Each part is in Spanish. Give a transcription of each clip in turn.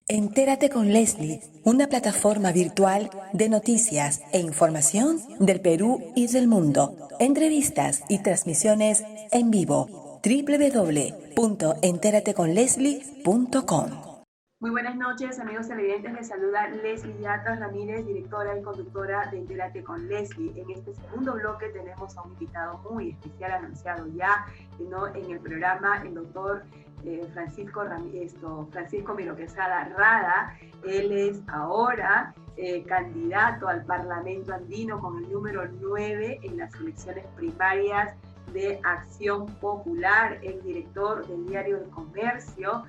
Entérate con Leslie, una plataforma virtual de noticias e información del Perú y del mundo. Entrevistas y transmisiones en vivo. www.enterateconleslie.com. Muy buenas noches, amigos televidentes. Les saluda Leslie Yatas Ramírez, directora y conductora de Entérate con Leslie. En este segundo bloque tenemos a un invitado muy especial anunciado ya, ¿no?, en el programa, el doctor Francisco Miro Quesada Rada. Él es ahora candidato al Parlamento Andino con el número 9 en las elecciones primarias de Acción Popular, el director del Diario del Comercio,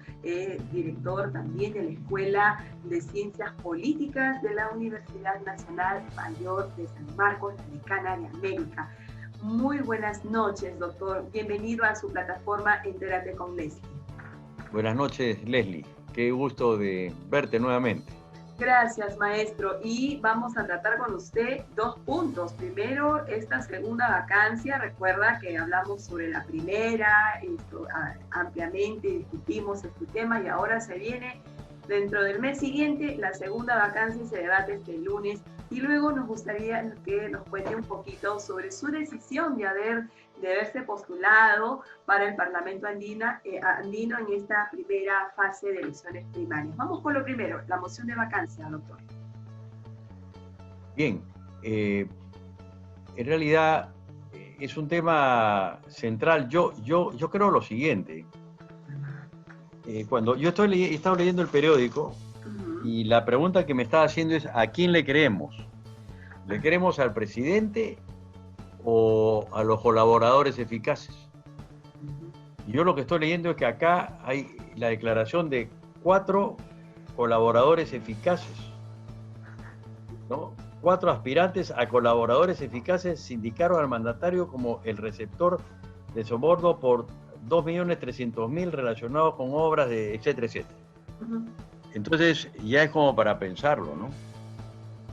director también de la Escuela de Ciencias Políticas de la Universidad Nacional Mayor de San Marcos, la Decana de América. Muy buenas noches, doctor. Bienvenido a su plataforma Entérate con Leslie. Buenas noches, Leslie. Qué gusto de verte nuevamente. Gracias, maestro. Y vamos a tratar con usted dos puntos. Primero, esta segunda vacancia. Recuerda que hablamos sobre la primera, ampliamente discutimos este tema, y ahora se viene dentro del mes siguiente la segunda vacancia y se debate este lunes. Y luego nos gustaría que nos cuente un poquito sobre su decisión de haberse postulado para el Parlamento andino en esta primera fase de elecciones primarias. Vamos con lo primero, la moción de vacancia, doctor. Bien, en realidad es un tema central. Yo creo lo siguiente. Cuando yo he estado leyendo el periódico, y la pregunta que me estaba haciendo es: ¿a quién le creemos? ¿Le creemos al presidente o a los colaboradores eficaces? Yo lo que estoy leyendo es que acá hay la declaración de 4 colaboradores eficaces, ¿no? 4 aspirantes a colaboradores eficaces se indicaron al mandatario como el receptor de soborno por 2.300.000 relacionados con obras de etcétera, etcétera. Entonces ya es como para pensarlo, ¿no?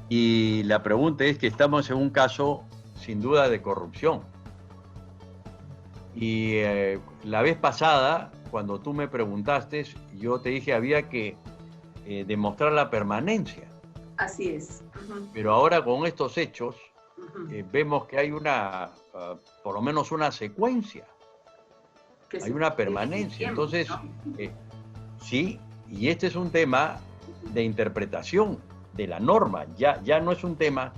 Y la pregunta es que estamos en un caso sin duda de corrupción. Y la vez pasada, cuando tú me preguntaste, yo te dije había que demostrar la permanencia. Así es. Pero ahora con estos hechos vemos que hay por lo menos una secuencia. Hay una permanencia. Entonces, sí, y este es un tema de interpretación de la norma. Ya no es un tema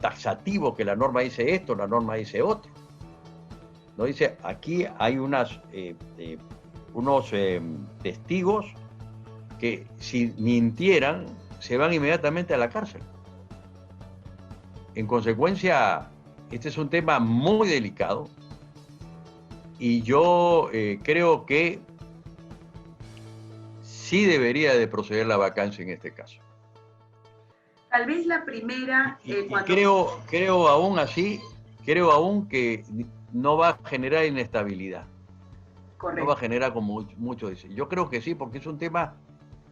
taxativo que la norma dice esto, la norma dice otro. No dice, aquí hay unos testigos que si mintieran se van inmediatamente a la cárcel. En consecuencia, este es un tema muy delicado y yo creo que sí debería de proceder la vacancia en este caso. Tal vez la primera... creo aún así, que no va a generar inestabilidad. Correcto. No va a generar, como muchos dicen. Yo creo que sí, porque es un tema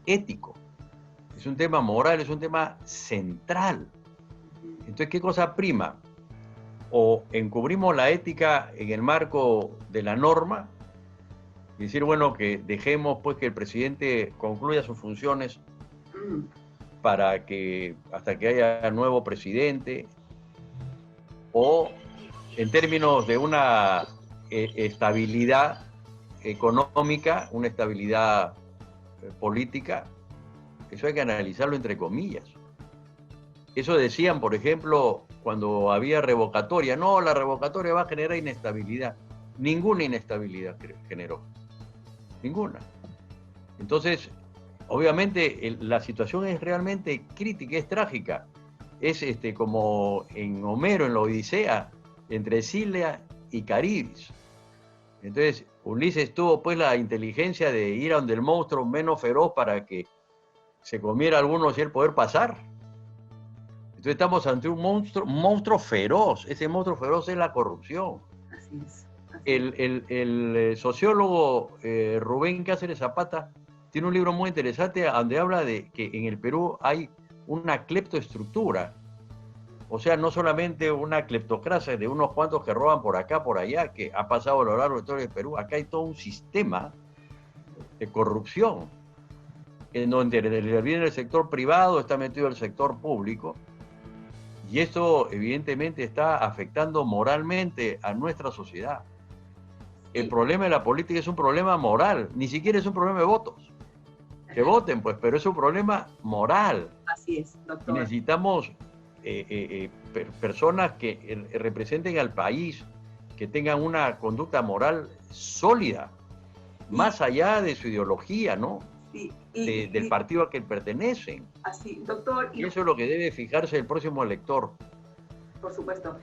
ético, es un tema moral, es un tema central. Entonces, ¿qué cosa prima? O encubrimos la ética en el marco de la norma y decir, bueno, que dejemos pues que el presidente concluya sus funciones hasta que haya nuevo presidente, o en términos de una estabilidad económica, una estabilidad política. Eso hay que analizarlo entre comillas. Eso decían, por ejemplo, cuando había revocatoria. No, la revocatoria va a generar inestabilidad. Ninguna inestabilidad generó. Ninguna. Entonces, obviamente, la situación es realmente crítica, es trágica. Es como en Homero, en la Odisea, entre Escila y Caribdis. Entonces, Ulises tuvo pues la inteligencia de ir a donde el monstruo menos feroz para que se comiera a algunos y él poder pasar. Entonces estamos ante un monstruo feroz. Ese monstruo feroz es la corrupción. Así es. El sociólogo Rubén Cáceres Zapata tiene un libro muy interesante donde habla de que en el Perú hay una cleptoestructura. O sea, no solamente una cleptocracia de unos cuantos que roban por acá, por allá, que ha pasado a lo largo de todo el Perú. Acá hay todo un sistema de corrupción. en donde interviene el sector privado, está metido el sector público, y esto evidentemente está afectando moralmente a nuestra sociedad. El problema de la política es un problema moral, ni siquiera es un problema de votos. Que voten, pues, pero es un problema moral. Así es, doctor. Y necesitamos personas que representen al país, que tengan una conducta moral sólida, más allá de su ideología, ¿no? Sí, del partido al que pertenecen. Así, doctor. Y eso es lo que debe fijarse el próximo elector. Por supuesto.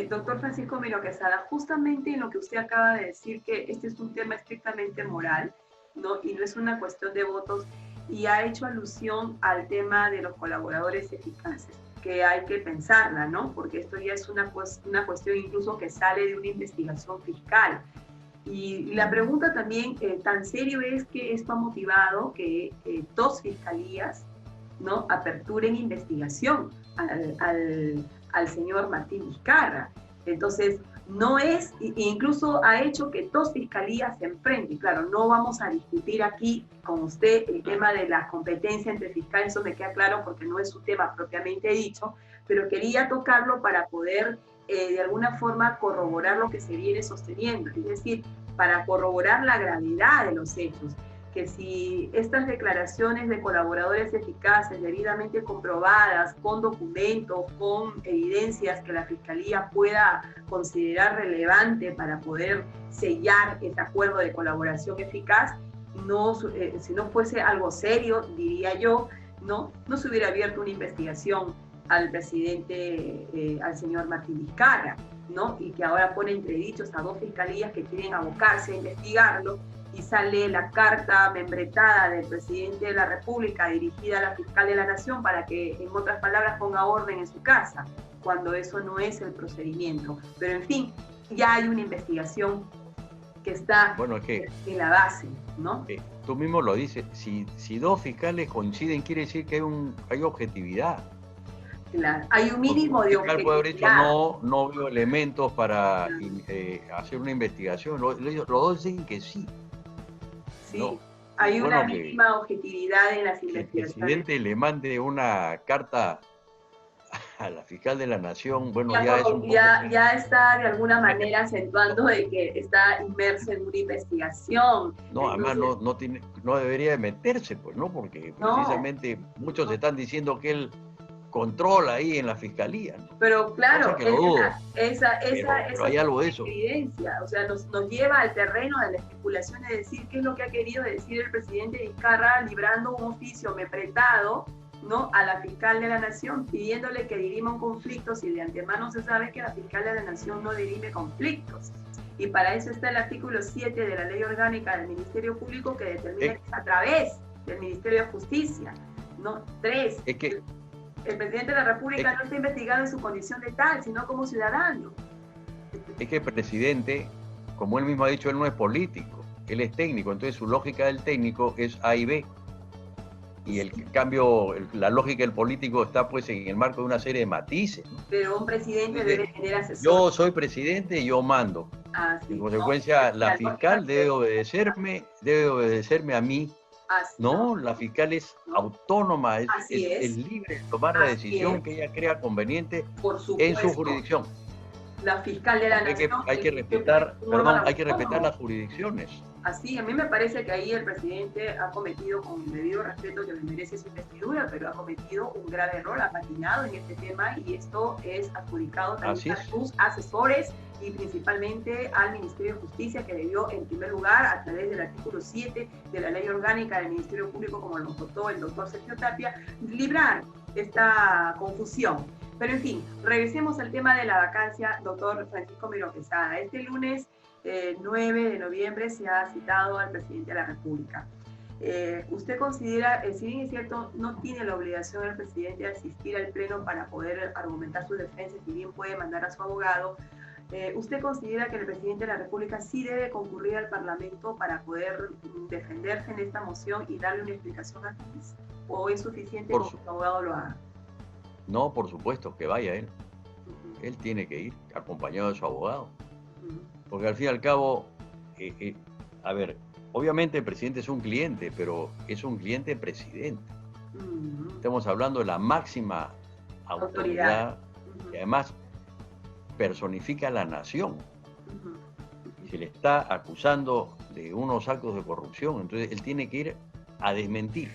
Doctor Francisco Miro Quesada, justamente en lo que usted acaba de decir, que este es un tema estrictamente moral, ¿no? Y no es una cuestión de votos, y ha hecho alusión al tema de los colaboradores eficaces, que hay que pensarla, ¿no? Porque esto ya es una cuestión incluso que sale de una investigación fiscal. Y la pregunta también, tan serio es que esto ha motivado que 2 fiscalías, ¿no?, aperturen investigación al señor Martín Vizcarra. Entonces, no es, incluso ha hecho que 2 fiscalías se enfrenten. Claro, no vamos a discutir aquí con usted el tema de la competencia entre fiscales, eso me queda claro porque no es un tema propiamente dicho, pero quería tocarlo para poder de alguna forma corroborar lo que se viene sosteniendo, es decir, para corroborar la gravedad de los hechos, que si estas declaraciones de colaboradores eficaces, debidamente comprobadas, con documentos, con evidencias que la Fiscalía pueda considerar relevante para poder sellar este acuerdo de colaboración eficaz, si no fuese algo serio, diría yo, no se hubiera abierto una investigación al presidente, al señor Martín Vizcarra, ¿no? Y que ahora pone entredichos a 2 fiscalías que quieren abocarse a investigarlo, y sale la carta membretada del presidente de la República dirigida a la fiscal de la Nación para que, en otras palabras, ponga orden en su casa, cuando eso no es el procedimiento. Pero, en fin, ya hay una investigación que está en la base, ¿no? Tú mismo lo dices, si 2 fiscales coinciden, quiere decir que hay objetividad. Claro, hay un mínimo de objetividad. Puede haber dicho, no veo elementos para hacer una investigación. Los 2 dicen que sí. Sí, no, hay una mínima objetividad en las investigaciones. Que el presidente le mande una carta a la fiscal de la Nación, bueno, ya está de alguna manera acentuando de que está inmerso en una investigación. No, además no debería de meterse, pues, ¿no? Porque precisamente muchos están diciendo que él controla ahí en la fiscalía, ¿no? Pero claro, pero hay algo de eso. Evidencia, o sea, nos lleva al terreno de la especulación de decir qué es lo que ha querido decir el presidente Vizcarra, librando un oficio membretado, ¿no?, a la fiscal de la Nación, pidiéndole que dirima un conflicto, si de antemano se sabe que la fiscal de la Nación no dirime conflictos. Y para eso está el artículo 7 de la Ley Orgánica del Ministerio Público, que determina que es a través del Ministerio de Justicia, ¿no? 3. El presidente de la República no está investigado en su condición de tal, sino como ciudadano. Es que el presidente, como él mismo ha dicho, él no es político, él es técnico, entonces su lógica del técnico es A y B. Y el cambio, la lógica del político está pues en el marco de una serie de matices, ¿no? Pero un presidente debe tener asesor. Yo soy presidente y yo mando. Sí, en consecuencia, la fiscal debe obedecerme a mí. No, la fiscal es autónoma, es libre de tomar la decisión que ella crea conveniente en su jurisdicción. La fiscal de la Nación. Hay que respetar las jurisdicciones. Así, a mí me parece que ahí el presidente ha cometido, con el debido respeto que le merece su investidura, pero ha cometido un grave error, ha patinado en este tema, y esto es adjudicado también a sus asesores y principalmente al Ministerio de Justicia, que debió, en primer lugar, a través del artículo 7 de la Ley Orgánica del Ministerio Público, como lo votó el doctor Sergio Tapia, librar esta confusión. Pero en fin, regresemos al tema de la vacancia, doctor Francisco Miro Quesada. Este lunes 9 de noviembre se ha citado al presidente de la República. ¿Usted considera, si bien es cierto, no tiene la obligación el presidente de asistir al pleno para poder argumentar su defensa, si bien puede mandar a su abogado, ¿usted considera que el presidente de la República sí debe concurrir al Parlamento para poder defenderse en esta moción y darle una explicación al país? ¿O es suficiente que su abogado lo haga? No, por supuesto, que vaya él. Él tiene que ir acompañado de su abogado. Porque al fin y al cabo, obviamente el presidente es un cliente, pero es un cliente presidente. Estamos hablando de la máxima autoridad que además personifica a la nación. Se le está acusando de unos actos de corrupción, entonces él tiene que ir a desmentir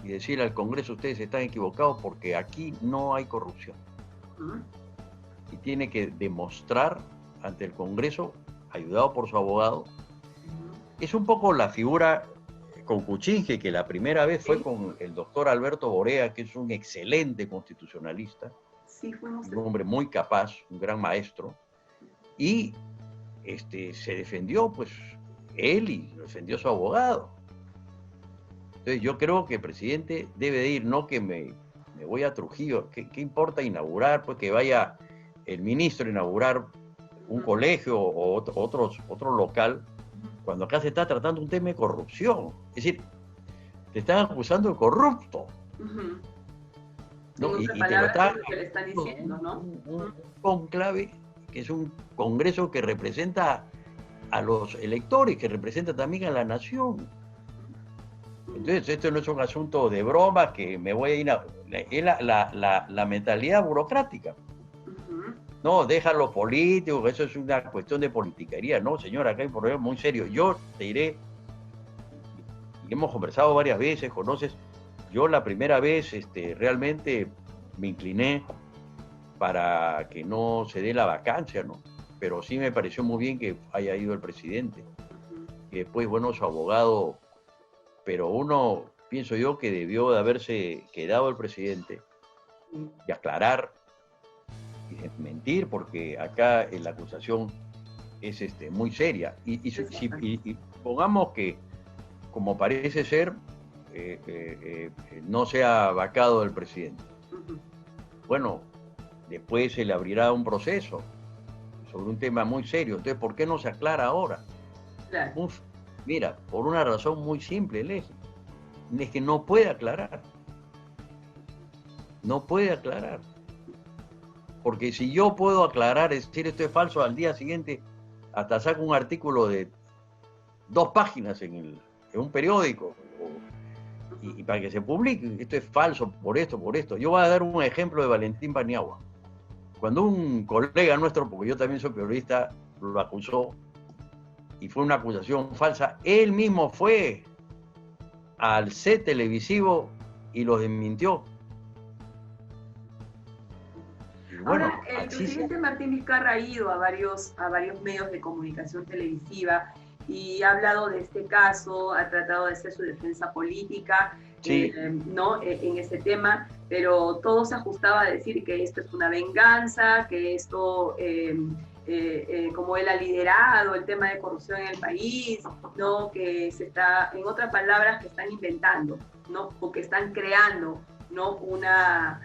y decir al Congreso: ustedes están equivocados porque aquí no hay corrupción. Y tiene que demostrar ante el Congreso, ayudado por su abogado. Es un poco la figura con Kuczynski, que la primera vez fue con el doctor Alberto Borea, que es un excelente constitucionalista, un hombre muy capaz, un gran maestro, y se defendió pues él y lo defendió su abogado. Entonces yo creo que el presidente debe de ir, no que me voy a Trujillo. ¿Qué importa inaugurar? Pues que vaya el ministro a inaugurar un colegio o otro local, cuando acá se está tratando un tema de corrupción. Es decir, te están acusando de corrupto. ¿No? Y te lo está lo que le están diciendo, ¿no? Un conclave, que es un congreso que representa a los electores, que representa también a la nación. Entonces, esto no es un asunto de broma que me voy a ir a... Es la mentalidad burocrática. No, déjalo político, eso es una cuestión de politiquería. No, señora, acá hay un problema muy serio. Yo te diré, y hemos conversado varias veces, conoces, yo la primera vez realmente me incliné para que no se dé la vacancia, ¿no? Pero sí me pareció muy bien que haya ido el presidente. Y después, bueno, su abogado, pero uno, pienso yo, que debió de haberse quedado el presidente y aclarar y desmentir, porque acá la acusación es muy seria. Y pongamos que, como parece ser, no sea vacado el presidente. Bueno, después se le abrirá un proceso sobre un tema muy serio. Entonces, ¿por qué no se aclara ahora? Claro. Mira, por una razón muy simple, Leslie, es que no puede aclarar. No puede aclarar. Porque si yo puedo aclarar, es decir, esto es falso, al día siguiente hasta saco un artículo de 2 páginas en un periódico y para que se publique, esto es falso por esto. Yo voy a dar un ejemplo de Valentín Paniagua. Cuando un colega nuestro, porque yo también soy periodista, lo acusó y fue una acusación falsa, él mismo fue al set televisivo y lo desmintió. Bueno, ahora, el presidente Martín Vizcarra ha ido a varios medios de comunicación televisiva y ha hablado de este caso, ha tratado de hacer su defensa política, sí. ¿no? En ese tema, pero todo se ajustaba a decir que esto es una venganza, que esto, como él ha liderado el tema de corrupción en el país, ¿no? Que se está, en otras palabras, que están inventando, ¿no? O que están creando, ¿no? Una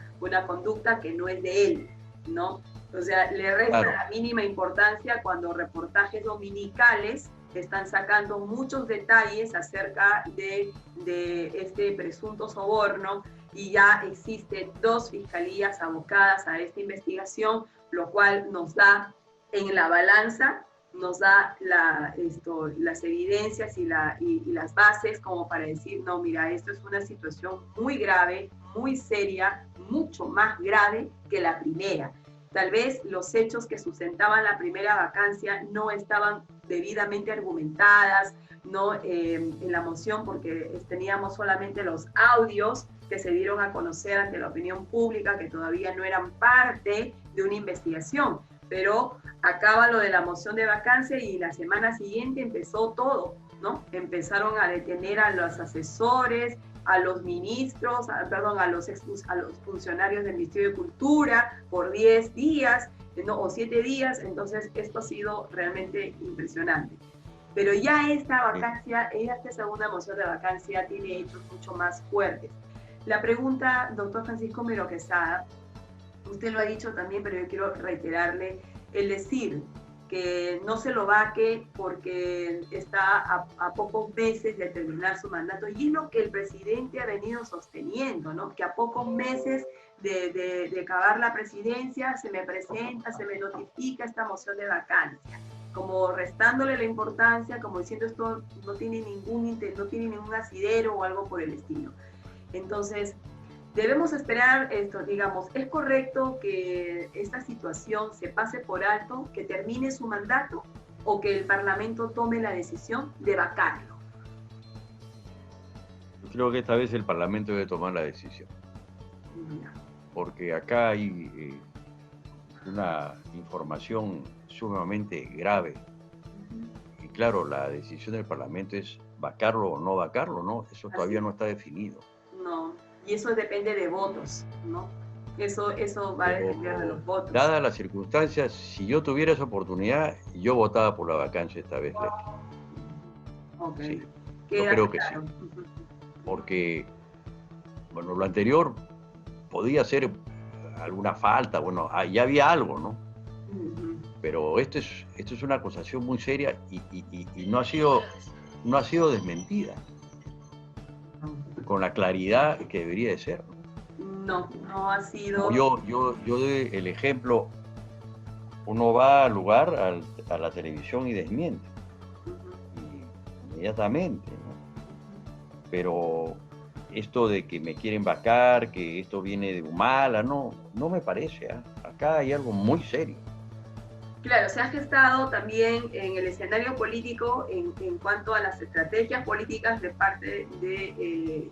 conducta que no es de él, ¿no? O sea, le resta la mínima importancia cuando reportajes dominicales están sacando muchos detalles acerca de este presunto soborno y ya existen 2 fiscalías abocadas a esta investigación, lo cual nos da en la balanza, nos da las evidencias y las bases como para decir, no, mira, esto es una situación muy grave, muy seria, mucho más grave que la primera. Tal vez los hechos que sustentaban la primera vacancia no estaban debidamente argumentadas, ¿no? En la moción, porque teníamos solamente los audios que se dieron a conocer ante la opinión pública, que todavía no eran parte de una investigación. Pero acaba lo de la moción de vacancia y la semana siguiente empezó todo, ¿no? Empezaron a detener a los asesores, a los ministros, a los funcionarios del Ministerio de Cultura por 10 días, ¿no? O 7 días, entonces esto ha sido realmente impresionante. Pero ya esta vacancia, esta segunda moción de vacancia tiene hechos mucho más fuertes. La pregunta, doctor Francisco Mero Quesada, usted lo ha dicho también, pero yo quiero reiterarle, el decir que no se lo vaque porque está a pocos meses de terminar su mandato, y es lo que el presidente ha venido sosteniendo, ¿no? Que a pocos meses de acabar la presidencia se me presenta, se me notifica esta moción de vacancia. como restándole la importancia, como diciendo esto no tiene ningún asidero o algo por el estilo. Entonces, debemos esperar esto, digamos, ¿es correcto que esta situación se pase por alto, que termine su mandato o que el Parlamento tome la decisión de vacarlo? Creo que esta vez el Parlamento debe tomar la decisión. Porque acá hay una información sumamente grave. Y claro, la decisión del Parlamento es vacarlo o no vacarlo, ¿no? Eso todavía no está definido. No, y eso depende de votos, ¿no? Eso va a depender de los votos. Dadas las circunstancias, si yo tuviera esa oportunidad, yo votaba por la vacancia esta vez, Okay. Sí, yo creo que sí. Porque, bueno, lo anterior podía ser alguna falta, bueno, ya había algo, ¿no? Pero esto es una acusación muy seria y no ha sido desmentida con la claridad que debería de ser. No ha sido. Yo doy el ejemplo, uno va al lugar, a la televisión y desmiente, inmediatamente, ¿no? Pero esto de que me quieren vacar, que esto viene de Humala, no me parece, ¿eh? Acá hay algo muy serio. Claro, se ha gestado también en el escenario político en cuanto a las estrategias políticas de parte de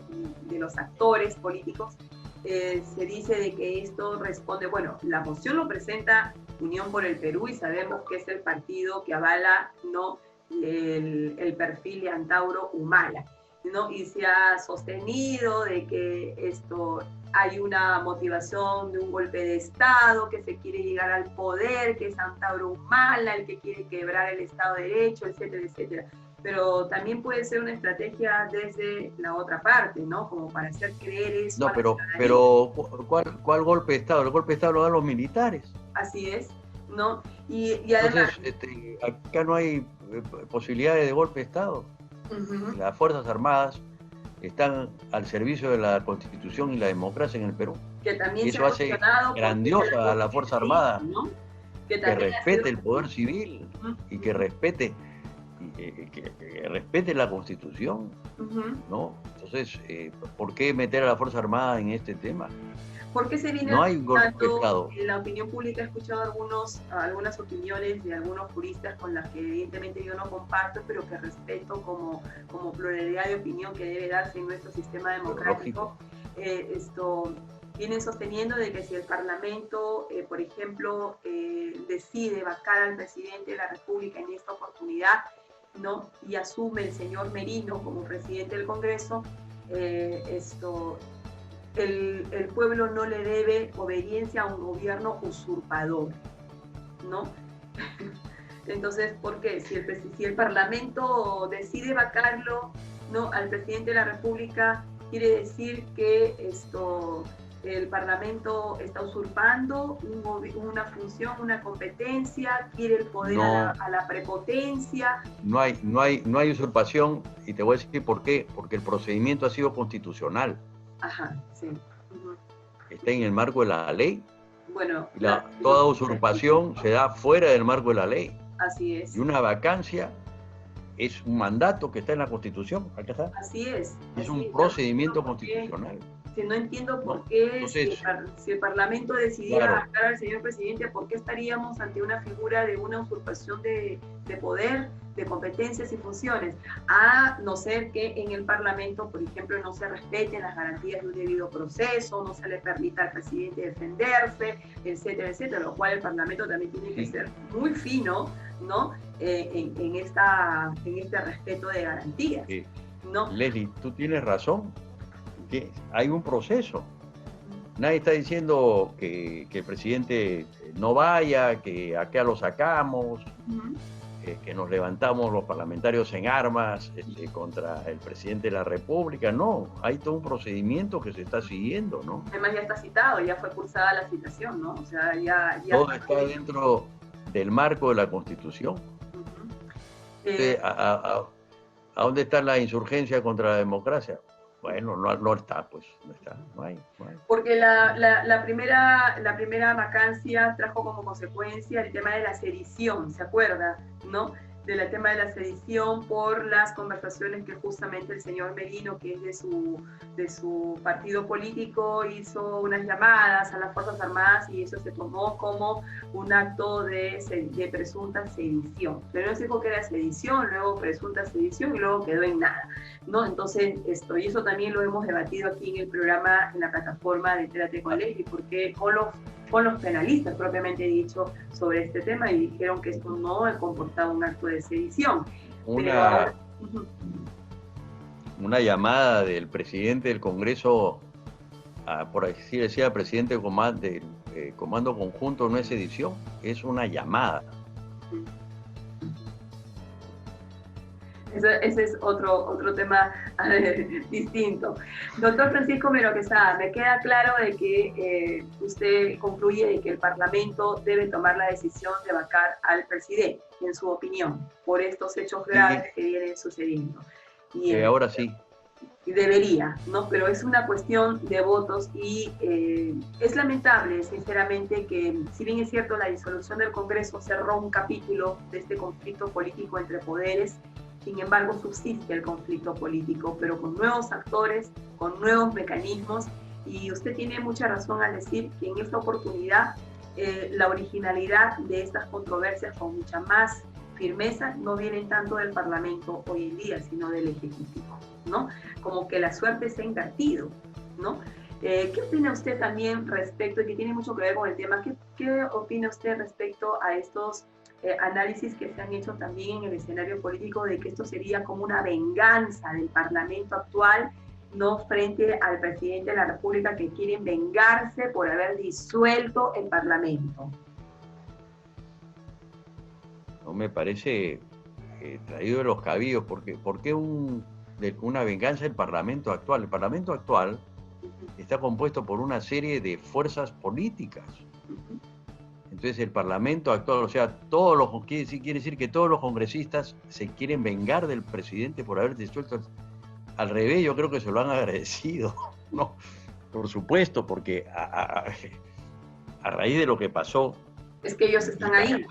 los actores políticos. Se dice de que esto responde, bueno, la moción lo presenta Unión por el Perú y sabemos que es el partido que avala, ¿no?, el perfil de Antauro Humala, ¿no? Y se ha sostenido de que esto hay una motivación de un golpe de Estado, que se quiere llegar al poder, que es Antauro Humala el que quiere quebrar el Estado de Derecho, etcétera, etcétera. Pero también puede ser una estrategia desde la otra parte, ¿no? Como para hacer creer eso. No, pero ¿cuál golpe de Estado? El golpe de Estado lo dan los militares. Así es, ¿no? Y además... Entonces, acá no hay posibilidades de golpe de Estado. Las Fuerzas Armadas están al servicio de la Constitución y la democracia en el Perú. Que también y eso hace grandiosa a la Fuerza Armada, ¿no? Que respete el poder civil y que respete la Constitución, ¿no? Entonces, ¿por qué meter a la Fuerza Armada en este tema? ¿Por qué se viene no hay golpe de Estado? En la opinión pública he escuchado algunas opiniones de algunos juristas con las que evidentemente yo no comparto, pero que respeto como pluralidad de opinión que debe darse en nuestro sistema democrático. Vienen sosteniendo de que si el Parlamento, por ejemplo, decide vacar al presidente de la República en esta oportunidad, ¿no?, y asume el señor Merino como presidente del Congreso, el pueblo no le debe obediencia a un gobierno usurpador, ¿no? Entonces, ¿por qué? Si el Parlamento decide vacarlo, ¿no?, al presidente de la República, quiere decir que el Parlamento está usurpando una función, una competencia, quiere el poder a la prepotencia. No hay usurpación, y te voy a decir por qué. Porque el procedimiento ha sido constitucional. Ajá, sí. Está en el marco de la ley. Bueno, toda usurpación se da fuera del marco de la ley. Así es. Y una vacancia es un mandato que está en la Constitución. Acá está. Así es. Es un procedimiento constitucional. No entiendo por qué, entonces, si el Parlamento decidiera vacar al señor presidente, ¿por qué estaríamos ante una figura de una usurpación de poder, de competencias y funciones? A no ser que en el Parlamento, por ejemplo, no se respeten las garantías de un debido proceso, no se le permita al presidente defenderse, etcétera, etcétera, lo cual el Parlamento también tiene que ser muy fino, ¿no?, en este respeto de garantías, ¿no? Leslie, tú tienes razón. Que hay un proceso. Nadie está diciendo que el presidente no vaya, que acá lo sacamos, que nos levantamos los parlamentarios en armas contra el presidente de la República. No, hay todo un procedimiento que se está siguiendo, ¿no? Además ya está citado, ya fue cursada la citación, ¿no? O sea, ya todo está dentro del marco de la Constitución. ¿A dónde está la insurgencia contra la democracia? Bueno, no está, pues, no está, no hay. Porque la primera vacancia trajo como consecuencia el tema de la sedición, ¿se acuerda? ¿No? Del tema de la sedición por las conversaciones que justamente el señor Merino, que es de su partido político, hizo unas llamadas a las Fuerzas Armadas y eso se tomó como un acto de presunta sedición. Primero se dijo que era sedición, luego presunta sedición y luego quedó en nada, ¿no? Entonces, y eso también lo hemos debatido aquí en el programa, en la plataforma de Entérate con Leslie, porque con los penalistas propiamente dicho sobre este tema y dijeron que esto no ha comportado un acto de sedición. Una llamada del presidente del Congreso, por así decir, al presidente del Comando Conjunto, no es sedición, es una llamada. Ese es otro tema distinto. Doctor Francisco Mero Quesada, me queda claro de que usted concluye de que el Parlamento debe tomar la decisión de vacar al presidente, en su opinión, por estos hechos graves que vienen sucediendo. Y ahora sí. Debería, ¿no? Pero es una cuestión de votos y es lamentable, sinceramente, que si bien es cierto la disolución del Congreso cerró un capítulo de este conflicto político entre poderes, sin embargo subsiste el conflicto político, pero con nuevos actores, con nuevos mecanismos, y usted tiene mucha razón al decir que en esta oportunidad la originalidad de estas controversias con mucha más firmeza no vienen tanto del Parlamento hoy en día, sino del Ejecutivo, ¿no? Como que la suerte se ha invertido, ¿no? ¿Qué opina usted también respecto, y que tiene mucho que ver con el tema, qué opina usted respecto a estos análisis que se han hecho también en el escenario político de que esto sería como una venganza del Parlamento actual, no frente al presidente de la República, que quieren vengarse por haber disuelto el Parlamento? No me parece traído de los cabillos, porque ¿por qué una venganza del Parlamento actual? El Parlamento actual está compuesto por una serie de fuerzas políticas. Entonces el Parlamento actual, o sea, quiere decir que todos los congresistas se quieren vengar del presidente por haber disuelto. Al revés, yo creo que se lo han agradecido, ¿no? Por supuesto, porque a raíz de lo que pasó. Es que ellos están ahí.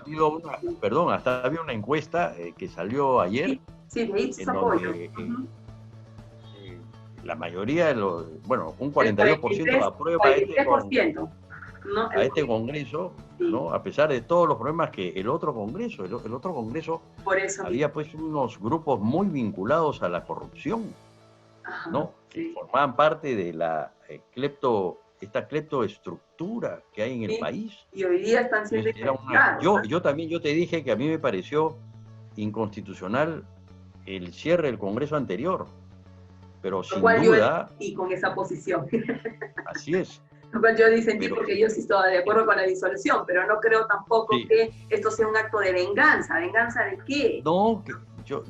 Hasta había una encuesta que salió ayer. Sí, de ahí apoyo. La mayoría de un 42% aprueba a este Congreso, sí, ¿no? A pesar de todos los problemas que el otro Congreso había pues unos grupos muy vinculados a la corrupción, ¿no? Sí. Que formaban parte de la esta cleptoestructura que hay en el país. Y hoy día están siendo yo te dije que a mí me pareció inconstitucional el cierre del Congreso anterior, pero sin duda... Y con esa posición. Así es. Lo cual yo disentí porque yo sí estoy de acuerdo con la disolución, pero no creo tampoco que esto sea un acto de venganza. ¿Venganza de qué? No,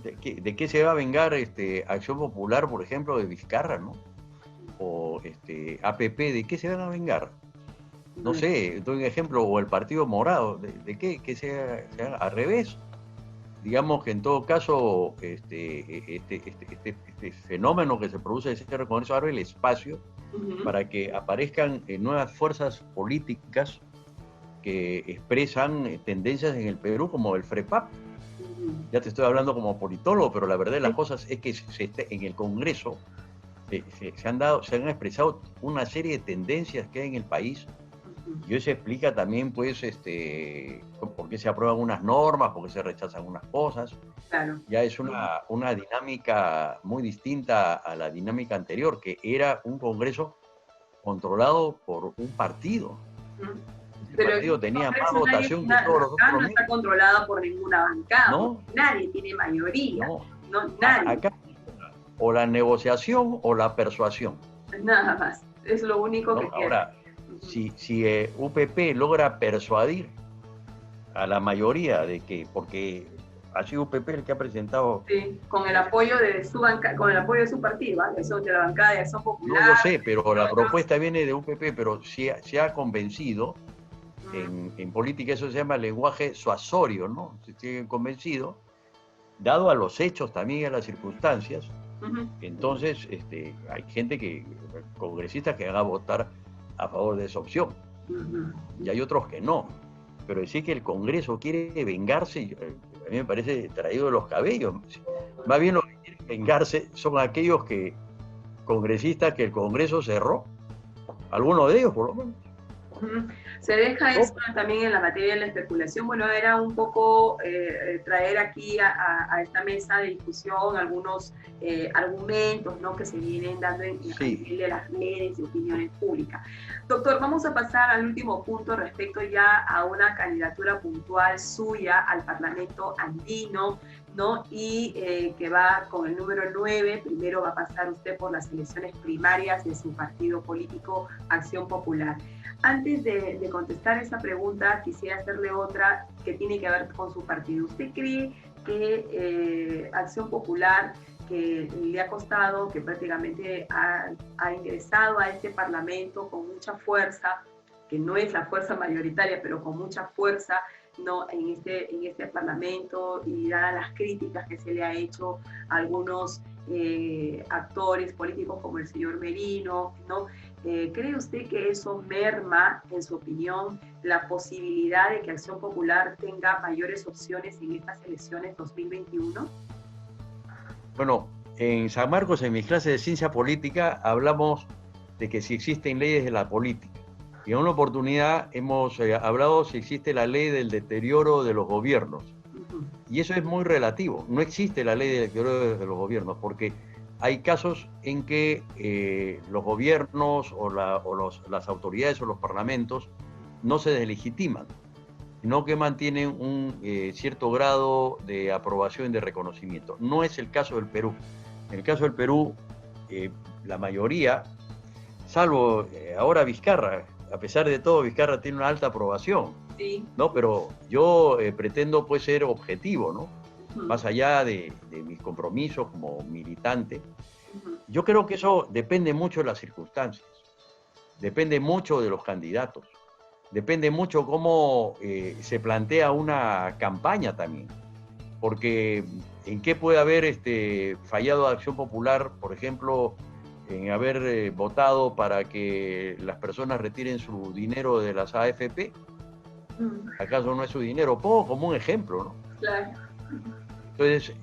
¿de qué se va a vengar Acción Popular, por ejemplo, de Vizcarra, ¿no? O APP, ¿de qué se van a vengar? No sé, doy un ejemplo, o el Partido Morado, ¿de qué? Que sea al revés. Digamos que en todo caso, este fenómeno que se produce de cierre del Congreso abre el espacio para que aparezcan nuevas fuerzas políticas que expresan tendencias en el Perú, como el FREPAP. Ya te estoy hablando como politólogo, pero la verdad de las cosas es que en el Congreso se han expresado una serie de tendencias que hay en el país, y eso explica también pues por qué se aprueban unas normas, por qué se rechazan unas cosas. Claro. Ya es una dinámica muy distinta a la dinámica anterior, que era un Congreso controlado por un partido. El partido tenía más votación que todos los otros. No está controlada por ninguna bancada, ¿no? Nadie tiene mayoría. No, nadie. Acá o la negociación o la persuasión. Nada más, es lo único que quiere. Ahora, si UPP logra persuadir a la mayoría de que, porque ha sido UPP el que ha presentado... Sí, con el apoyo de su partido, ¿vale? Eso de la bancada de Acción Popular. No lo sé, pero la propuesta viene de UPP, pero se ha convencido, en política eso se llama lenguaje suasorio, ¿no? Se tienen convencido, dado a los hechos también y a las circunstancias, Entonces, hay gente congresistas que van a votar a favor de esa opción. Y hay otros que no. Pero decir que el Congreso quiere vengarse, a mí me parece traído de los cabellos. Más bien los que quieren vengarse son aquellos congresistas que el Congreso cerró. Algunos de ellos, por lo menos. Se deja eso también en la materia de la especulación. Bueno, era un poco traer aquí a esta mesa de discusión algunos argumentos, ¿no?, que se vienen dando en nivel de las redes y opiniones públicas. Doctor, vamos a pasar al último punto respecto ya a una candidatura puntual suya al Parlamento andino, ¿no? Y que va con el número 9. Primero va a pasar usted por las elecciones primarias de su partido político Acción Popular. Antes de contestar esa pregunta, quisiera hacerle otra que tiene que ver con su partido. ¿Usted cree que Acción Popular, que le ha costado, que prácticamente ha ingresado a este Parlamento con mucha fuerza, que no es la fuerza mayoritaria, pero con mucha fuerza, ¿no?, en este Parlamento, y dadas las críticas que se le ha hecho a algunos actores políticos como el señor Merino, ¿no? ¿Cree usted que eso merma, en su opinión, la posibilidad de que Acción Popular tenga mayores opciones en estas elecciones 2021? Bueno, en San Marcos, en mis clases de ciencia política, hablamos de que si existen leyes de la política. Y en una oportunidad hemos hablado si existe la ley del deterioro de los gobiernos. Y eso es muy relativo. No existe la ley del deterioro de los gobiernos, porque hay casos en que los gobiernos o las autoridades o los parlamentos no se deslegitiman, sino que mantienen un cierto grado de aprobación y de reconocimiento. No es el caso del Perú. En el caso del Perú, la mayoría, salvo ahora Vizcarra, a pesar de todo, Vizcarra tiene una alta aprobación. Sí. ¿No? Pero yo pretendo, pues, ser objetivo, ¿no? Más allá de mis compromisos como militante. Yo creo que eso depende mucho de las circunstancias, depende mucho de los candidatos, depende mucho cómo se plantea una campaña también, porque en qué puede haber fallado Acción Popular, por ejemplo, en haber votado para que las personas retiren su dinero de las AFP. ¿Acaso no es su dinero? Pongo como un ejemplo, ¿no? Claro. Entonces,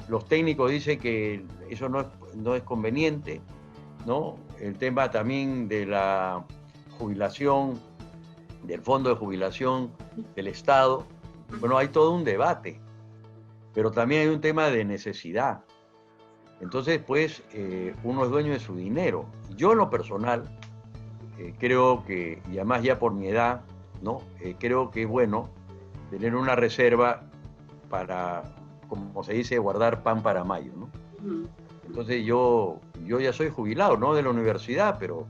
los técnicos dicen que eso no es conveniente, ¿no? El tema también de la jubilación, del fondo de jubilación del Estado. Bueno, hay todo un debate, pero también hay un tema de necesidad. Entonces, pues, uno es dueño de su dinero. Yo, en lo personal, creo que, y además ya por mi edad, ¿no? Creo que es bueno tener una reserva para, como se dice, guardar pan para mayo, ¿no? Entonces yo ya soy jubilado, no de la universidad, pero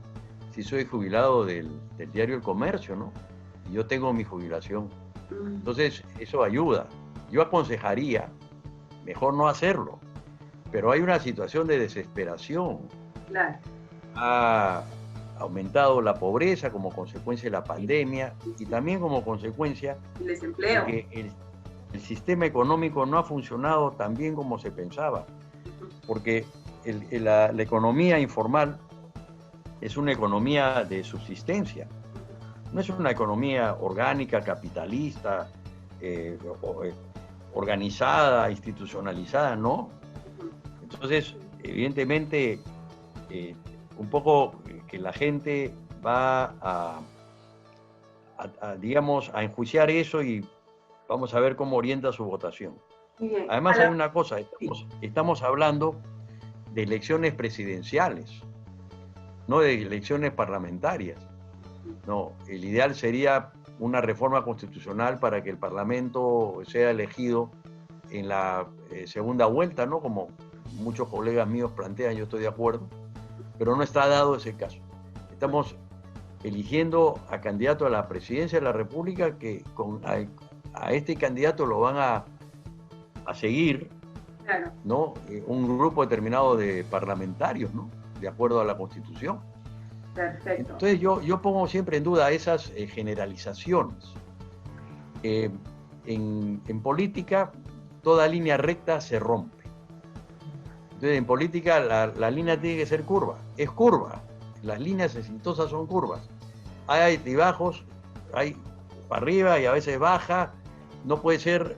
sí soy jubilado del diario El Comercio, ¿no? Y yo tengo mi jubilación. Entonces eso ayuda. Yo aconsejaría mejor no hacerlo, pero hay una situación de desesperación. Claro. Ha aumentado la pobreza como consecuencia de la pandemia y también como consecuencia el desempleo, de que el sistema económico no ha funcionado tan bien como se pensaba, porque la economía informal es una economía de subsistencia, no es una economía orgánica, capitalista, organizada, institucionalizada, ¿no? Entonces, evidentemente, un poco que la gente va digamos, a enjuiciar eso y vamos a ver cómo orienta su votación. Bien. Además, hay una cosa, estamos hablando de elecciones presidenciales, no de elecciones parlamentarias. No, el ideal sería una reforma constitucional para que el Parlamento sea elegido en la segunda vuelta, ¿no? Como muchos colegas míos plantean, yo estoy de acuerdo, pero no está dado ese caso. Estamos eligiendo a candidato a la presidencia de la República que a este candidato lo van a seguir, claro, ¿no? Un grupo determinado de parlamentarios, ¿no? De acuerdo a la Constitución. Perfecto. Entonces yo pongo siempre en duda esas generalizaciones. En política, toda línea recta se rompe. Entonces, en política la línea tiene que ser curva, es curva. Las líneas exitosas son curvas. Hay altibajos, hay para arriba y a veces baja, no puede ser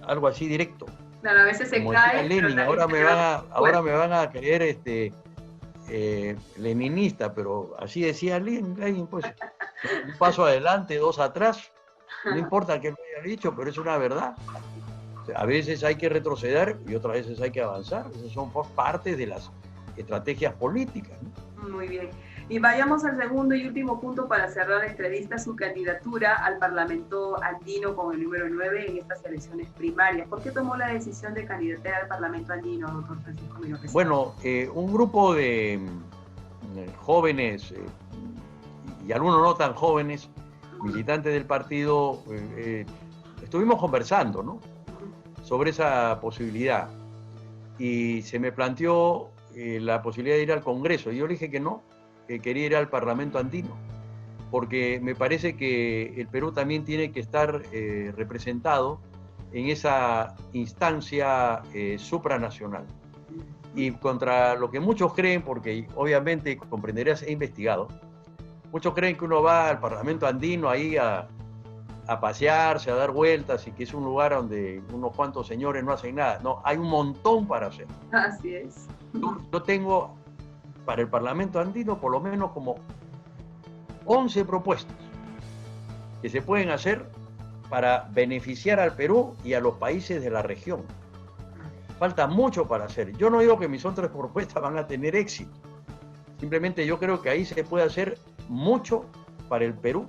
algo así directo. Claro, a veces se como cae. Decía Lenin, ahora me van a creer leninista, pero así decía Lenin, pues un paso adelante, dos atrás, no importa que lo haya dicho, pero es una verdad. O sea, a veces hay que retroceder y otras veces hay que avanzar. Esas son parte de las estrategias políticas, ¿no? Muy bien. Y vayamos al segundo y último punto para cerrar la entrevista, su candidatura al Parlamento andino con el número 9 en estas elecciones primarias. ¿Por qué tomó la decisión de candidatear al Parlamento andino, doctor Francisco Miro Quesada? Bueno, un grupo de jóvenes y algunos no tan jóvenes, militantes del partido, estuvimos conversando, ¿no?, sobre esa posibilidad. Y se me planteó la posibilidad de ir al Congreso. Y yo le dije que no, que quería ir al Parlamento andino, porque me parece que el Perú también tiene que estar representado en esa instancia supranacional. Y contra lo que muchos creen, porque obviamente comprenderás, he investigado, muchos creen que uno va al Parlamento andino ahí a pasearse, a dar vueltas, y que es un lugar donde unos cuantos señores no hacen nada. No, hay un montón para hacer. Así es. Yo tengo para el Parlamento andino por lo menos como 11 propuestas que se pueden hacer para beneficiar al Perú y a los países de la región. Falta mucho para hacer. Yo no digo que mis otras propuestas van a tener éxito. Simplemente yo creo que ahí se puede hacer mucho para el Perú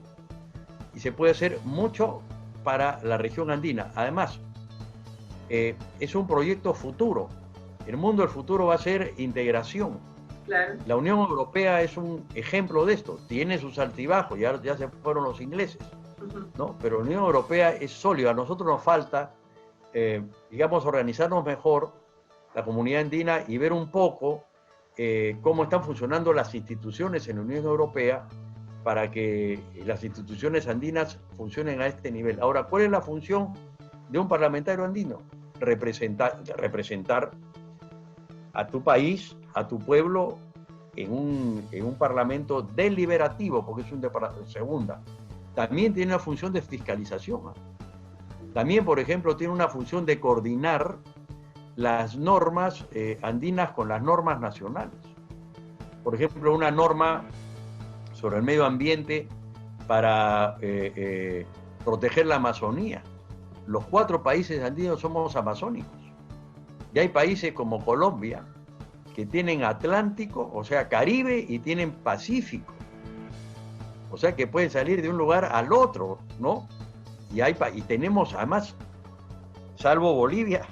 y se puede hacer mucho para la región andina. Además, es un proyecto futuro. El mundo del futuro va a ser integración. Claro. La Unión Europea es un ejemplo de esto. Tiene sus altibajos, ya se fueron los ingleses, ¿no? Pero la Unión Europea es sólida. A nosotros nos falta, digamos, organizarnos mejor, la comunidad andina, y ver un poco cómo están funcionando las instituciones en la Unión Europea para que las instituciones andinas funcionen a este nivel. Ahora, ¿cuál es la función de un parlamentario andino? Representar a tu país, a tu pueblo, en un parlamento deliberativo, porque es un departamento segunda. También tiene una función de fiscalización, ¿eh? También, por ejemplo, tiene una función de coordinar las normas andinas con las normas nacionales. Por ejemplo, una norma sobre el medio ambiente para proteger la Amazonía. Los 4 países andinos somos amazónicos. Y hay países como Colombia que tienen Atlántico, o sea, Caribe, y tienen Pacífico. O sea, que pueden salir de un lugar al otro, ¿no? Y tenemos, además, salvo Bolivia,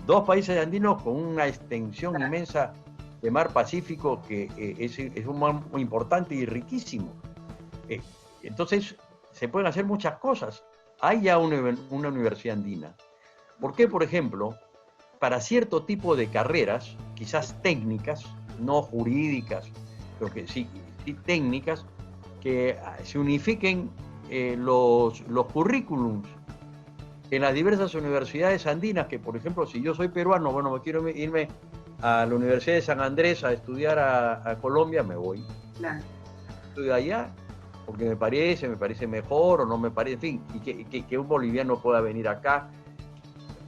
2 países andinos con una extensión inmensa de mar Pacífico que es un mar muy importante y riquísimo. Entonces, se pueden hacer muchas cosas. Hay ya una universidad andina. ¿Por qué, por ejemplo, para cierto tipo de carreras, quizás técnicas, no jurídicas, pero que sí técnicas, que se unifiquen los currículums en las diversas universidades andinas? Que, por ejemplo, si yo soy peruano, bueno, me quiero irme a la Universidad de San Andrés a estudiar a Colombia, me voy. Claro. Estudio allá porque me parece mejor, o no me parece, en fin, y que un boliviano pueda venir acá.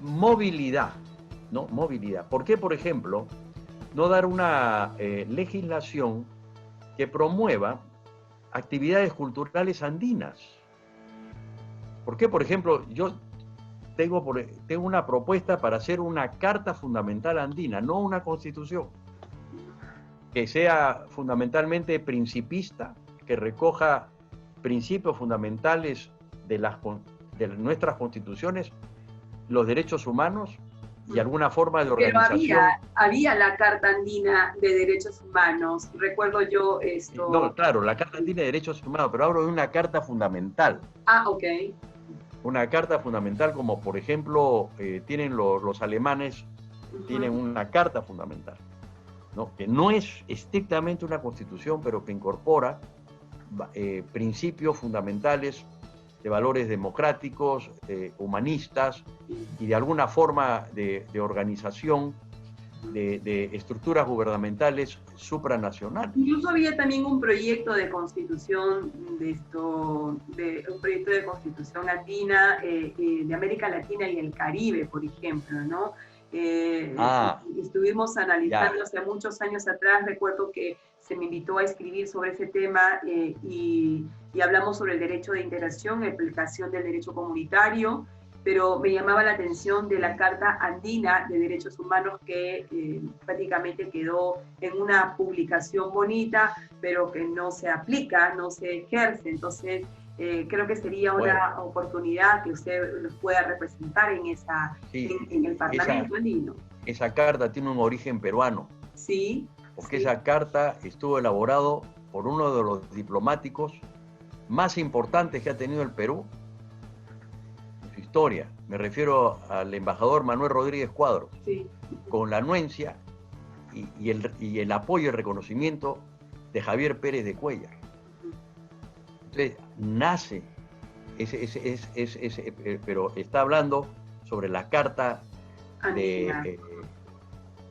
Movilidad, ¿no? Movilidad. ¿Por qué, por ejemplo, no dar una legislación que promueva actividades culturales andinas? ¿Por qué, por ejemplo, yo tengo una propuesta para hacer una carta fundamental andina, no una constitución, que sea fundamentalmente principista, que recoja principios fundamentales de nuestras constituciones, los derechos humanos y alguna forma de organización. Pero había la Carta Andina de Derechos Humanos, recuerdo yo esto. No, claro, la Carta Andina de Derechos Humanos, pero hablo de una carta fundamental. Ah, ok. Una carta fundamental como, por ejemplo, tienen los alemanes, tienen una carta fundamental, ¿no? Que no es estrictamente una constitución, pero que incorpora principios fundamentales de valores democráticos, humanistas, y de alguna forma de organización de estructuras gubernamentales supranacionales. Incluso había también un proyecto de constitución un proyecto de constitución latina, de América Latina y el Caribe, por ejemplo, ¿no? Estuvimos analizando hace muchos años atrás, recuerdo que se me invitó a escribir sobre ese tema y hablamos sobre el derecho de integración, aplicación del derecho comunitario, pero me llamaba la atención de la Carta Andina de Derechos Humanos que prácticamente quedó en una publicación bonita, pero que no se aplica, no se ejerce. Entonces, creo que sería una oportunidad que usted los pueda representar en el Parlamento andino. Esa carta tiene un origen peruano. Sí. Porque esa carta estuvo elaborado por uno de los diplomáticos más importantes que ha tenido el Perú en su historia. Me refiero al embajador Manuel Rodríguez Cuadros, con la anuencia y el apoyo y el reconocimiento de Javier Pérez de Cuéllar. Entonces, nace pero está hablando sobre la carta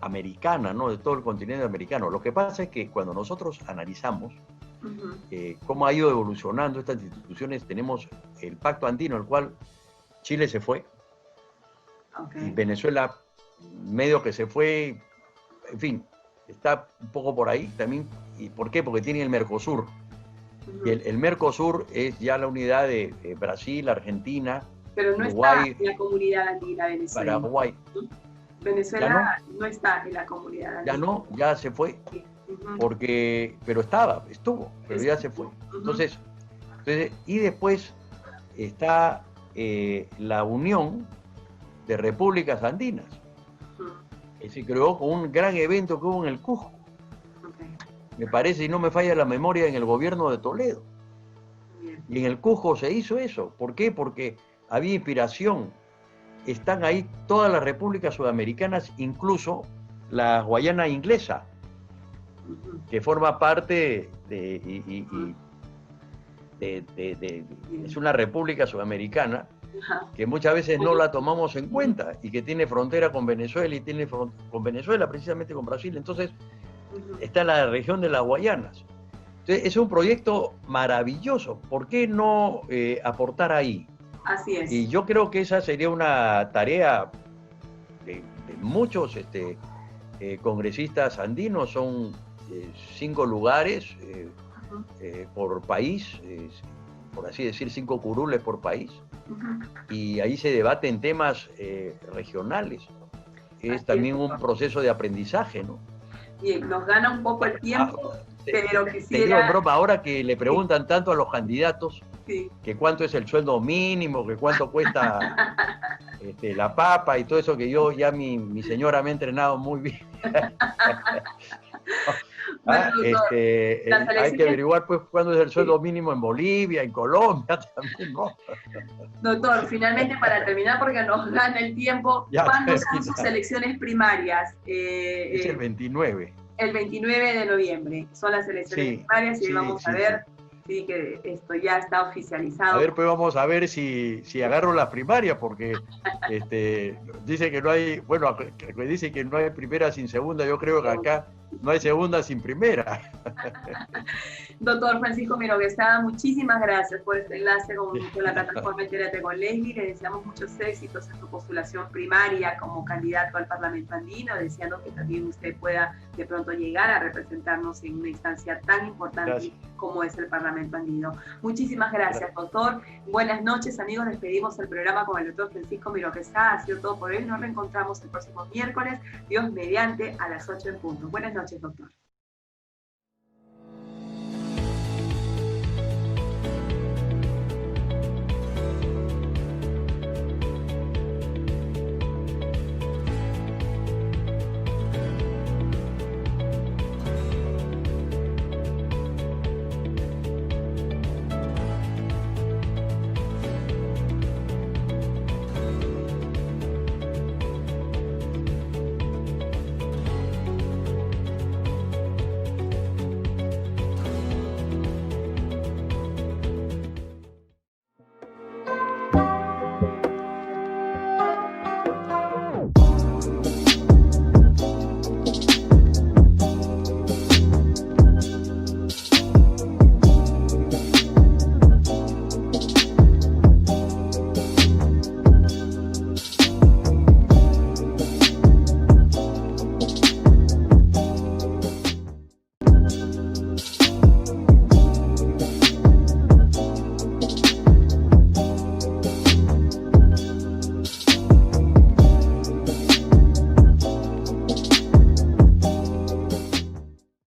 americana, ¿no? De todo el continente americano. Lo que pasa es que cuando nosotros analizamos cómo ha ido evolucionando estas instituciones, tenemos el Pacto Andino, el cual Chile se fue, y Venezuela medio que se fue, en fin, está un poco por ahí también. ¿Y por qué? Porque tiene el Mercosur. Y el Mercosur es ya la unidad de Brasil, Argentina, pero no Uruguay, está en la comunidad andina, Venezuela. Paraguay. Venezuela no está en la comunidad andina. Ya no, ya se fue. Sí. Pero estuvo, pero ya se fue. Entonces, y después está la Unión de Repúblicas Andinas, que se creó con un gran evento que hubo en el Cusco. Me parece, y no me falla la memoria, en el gobierno de Toledo. Y en el Cusco se hizo eso. ¿Por qué? Porque había inspiración. Están ahí todas las repúblicas sudamericanas, incluso la Guayana Inglesa, que forma parte es una república sudamericana que muchas veces no la tomamos en cuenta y que tiene frontera con Venezuela y tiene con Venezuela, precisamente con Brasil. Entonces, está la región de las Guayanas. Entonces, es un proyecto maravilloso. ¿Por qué no aportar ahí? Así es. Y yo creo que esa sería una tarea de muchos congresistas andinos. Son 5 lugares por país, por así decir, 5 curules por país. Y ahí se debaten temas regionales. Es también un proceso de aprendizaje, ¿no? Bien, nos gana un poco el tiempo, pero quisiera... Te digo en broma, ahora que le preguntan tanto a los candidatos que cuánto es el sueldo mínimo, que cuánto cuesta la papa y todo eso, que yo ya mi señora me ha entrenado muy bien. Hay que averiguar pues cuándo es el sueldo mínimo en Bolivia, en Colombia también, ¿no? Doctor, finalmente para terminar, porque nos gana el tiempo, ¿cuándo son sus elecciones primarias? Es el 29. El 29 de noviembre son las elecciones primarias y vamos a ver que esto ya está oficializado. A ver, pues vamos a ver si agarro las primarias, porque dice que no hay, bueno, dice que no hay primera sin segunda. Yo creo que acá no hay segunda sin primera. Doctor Francisco Miro Quesada, muchísimas gracias por este enlace con la plataforma Entérate con Leslie. Le deseamos muchos éxitos en su postulación primaria como candidato al Parlamento Andino, deseando que también usted pueda de pronto llegar a representarnos en una instancia tan importante como es el Parlamento Andino. Muchísimas gracias, doctor. Buenas noches, amigos. Despedimos el programa con el doctor Francisco Miro Quesada. Ha sido todo por hoy. Nos reencontramos el próximo miércoles, Dios mediante, a las 8 en punto. Buenas noches, doctor.